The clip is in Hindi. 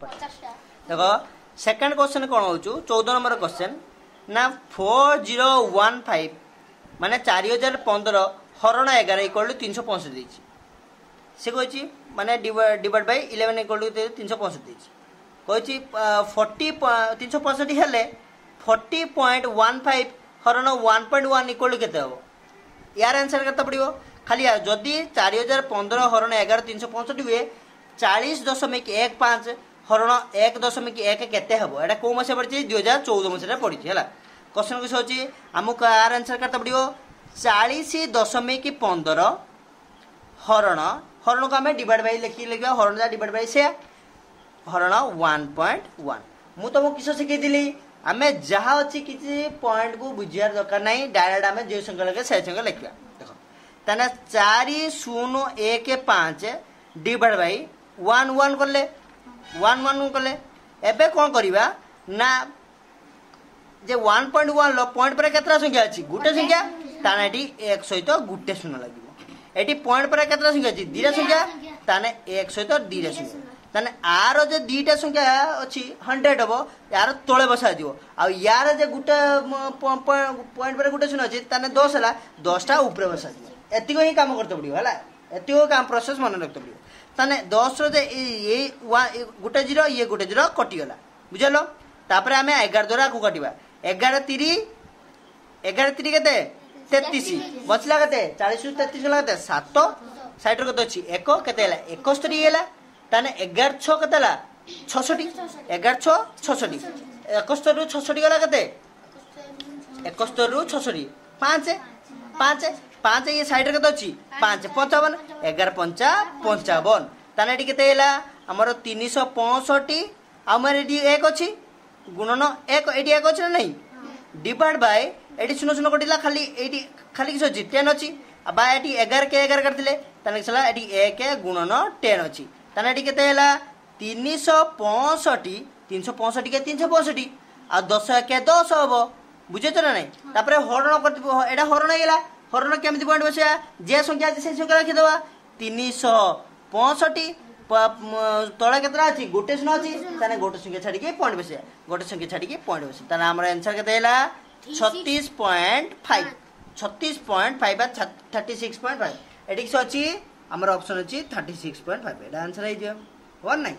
देखो सेकंड क्वेश्चन कौन हो 14 नंबर क्वेश्चन ना 4015 माने 4015 हरण 11 इक्वल टू 365 देछि से कहछि माने डिवाइड बाय 11 इक्वल टू 365 देछि कहछि 40 365 हेले 40.15 हरण 1.1 इक्वल टू केते हो यार आंसर करता पड़िबो खाली यार जदी 4015 हरण 11 365 हुए 40.15 हरण 1.1 केते हबो एटा को मसे पड़छि 2014 मसे पड़छि हला क्वेश्चन को सोची हमको यार आंसर करता पड़िबो 40.15 हरण हरण को हमें डिवाइड बाय लिखा हरण जा डिवाइड बाय से हरण 1.1 मु तुमको किस शिखई दिली आमे जहा अछि किछि पॉइंट को बुझियार दरकार नाही डायरेक्ट आमे जे संख्या लगे से संख्या लिखिया देखो तने 4015 डिवाइड बाय 1 करले 1 करले एबे कोन करिबा ना जे 1.1 लो पॉइंट पर केतरा संख्या अछि गुटे संख्या ताने एटी 1 सहित गुटे शून्य लागिवो एटी पॉइंट पर केतरा संख्या अछि दीटा संख्या ताने 1 सहित दीटा संख्या ताने आरो जे दीटा संख्या अछि 100 हबो यार तळे बसा दियो आ यार जे गुटे पॉइंट पर गुटे शून्य अछि ताने 10 हला 10 टा ऊपर बसा दियो एतिको ही काम करते पड़ियो हला एतिको काम प्रोसेस मन रखते पड़ियो ताने 10 रो जे ये गुटे 0 ये गुटे 0 कटि गला बुझलो तापर हमें 11 द्वारा को काटिबा 11 3 केते 33 बचला केते 40 उ 33 गला केते 7 साइड रो केते अछि 1 केते हला 71 हेला ताने 11 6 केते हला 66 11 6 66 71 रु 66 गला केते 71 रु 66 5 5 5 ये साइड रे केते अछि 5 55 11 5 55 ताने एटी केते हेला हमर 365 हमर एटी 1 अछि गुणन 1 एटी 1 अछि नै डिवाइड बाय एटी 0 कटिला खाली एटी खाली किस अछि 10 अछि बा एटी 11 के 11 करथिले ताने छला एटी 1 गुणन 10 अछि ताने एटी केते हेला 365 365 के 365 आ 10 के 10 हबो बुझे छ ना नै तापरे हरण करथिबो एटा हरण हेला हरण केमिति पॉइंट बसिया जे संख्या अछि से संख्या रखि देबा 365 तळे केतरा अछि गोटे शून्य अछि ताने गोटे संख्या छाडी के पॉइंट बसिया गोटे संख्या छाडी के पॉइंट बसिया ताने हमर आंसर केते हेला 36.5 36.5 36.5 एटी किस अछि हमर ऑप्शन अछि 36.5 एटा आंसर आइ जे 1 9